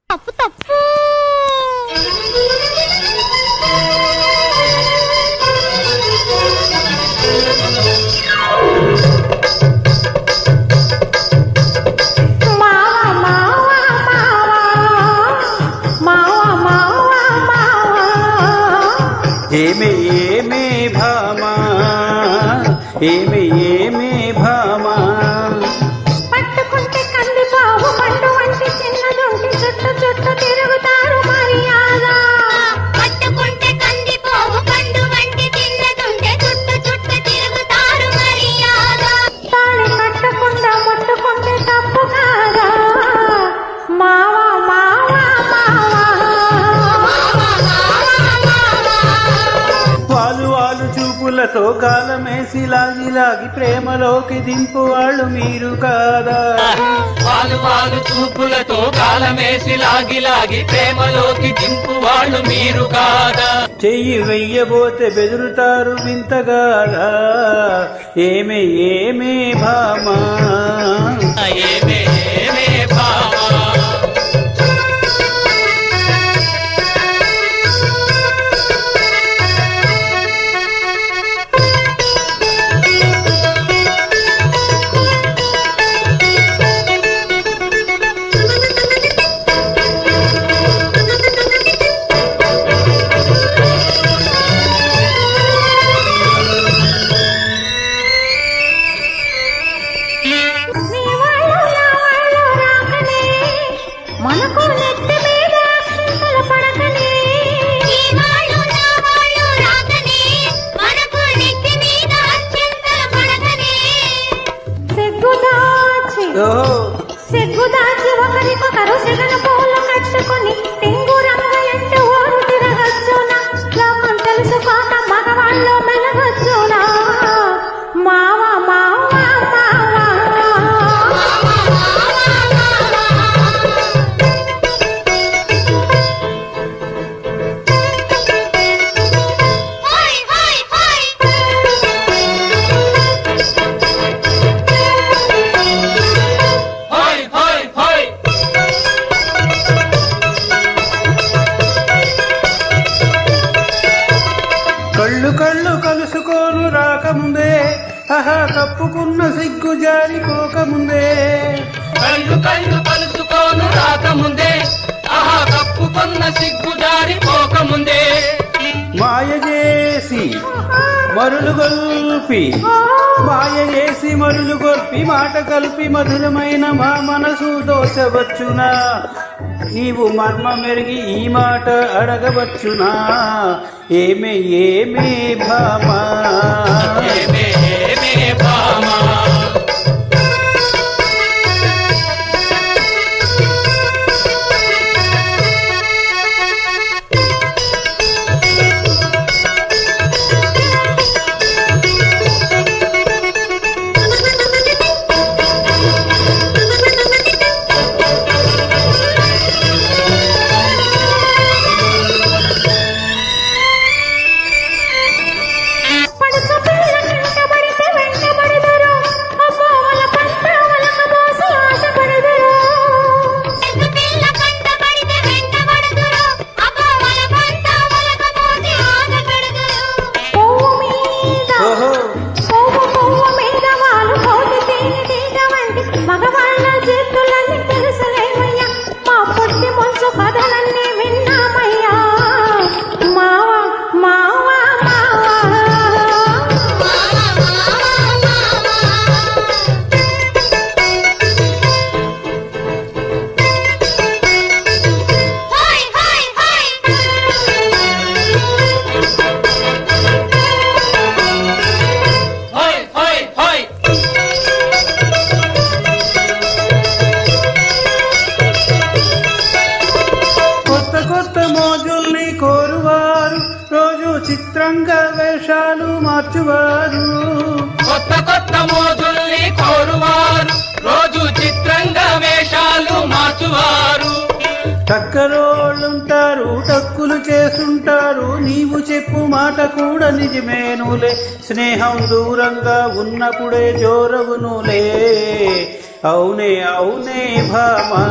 తప్పు తప్పు. ఏమే ఏమే భామా ఏమే ఏమే భామా పట్టుకుంటే కంది బాబు పండు వంటి చిన్నదుంటి చుట్టూ చుట్టూ తిరుగుతారు మర్యాద. పట్టుకుంటే కంది బాబు పండు వంటి చిన్నదుంటే చుట్టూ చుట్టూ తిరుగుతారు మర్యాద. తాళి కట్టకుండా ముట్టుకుంటే తప్పు కాదా మావా మావా మావా. వాలు వాలు చూపులతో కాలమేసి లాగి లాగి ప్రేమలోకి దింపు వాళ్ళు మీరు కాదా. వాలు వాలు చూపులతో కాలమేసి లాగి లాగి ప్రేమలోకి దింపు వాళ్ళు మీరు కాదా. చెయ్యి వెయ్యబోతే బెదురుతారు వింతగాదా. ఏమే ఏమే భామా ఏమే ఏమే భామా. మనకు నెత్తి మీద అక్షింతలు పడకనే. సిగ్గుదాచి ఒకరికొకరు సిగన పూలు కట్టుకుని టింగు రంగ ఎంటు ఊరు తిరగచ్చునా. లోకం తెలుసుకోక మగవాళ్ళు మెలగొచ్చునా మావా మావా మావా. కళ్ళు కళ్ళు కలుసుకోను రాకముందే ఆహా కప్పుకున్న సిగ్గు జారిపోకముందే. కళ్ళు కళ్ళు కలుసుకోను రాకముందే ఆహా కప్పుకున్న సిగ్గు జారిపోకముందే. మాయ చేసి మరులు గొల్పి మాయ చేసి మరులు గొల్పి మాట కలిపి మధురమైన మా మనసు దోచవచ్చునా. నీవు మర్మ మెరిగి ఈ మాట అడగవచ్చునా. ఏమే ఏమే భామా ఏమే ఏమే భామా. మగవాళ్ళ చేతులన్నీ తెలుసులేమయ్యా మా పొట్టి మొంచు కథలన్నీ విన్నామయ్యా మావా మావా మావా. చిత్రంగా వేషాలు మార్చువారు. కొత్త కొత్త మోజుల్ని కోరువారు రోజు చిత్రంగా వేషాలు మార్చువారు. టక్కరోళ్ళుంటారు టక్కులు చేస్తుంటారు. నీవు చెప్పు మాట కూడా నిజమేనులే. స్నేహం దూరంగా ఉన్నప్పుడే జోరవునులే. అవునే అవునే భామా.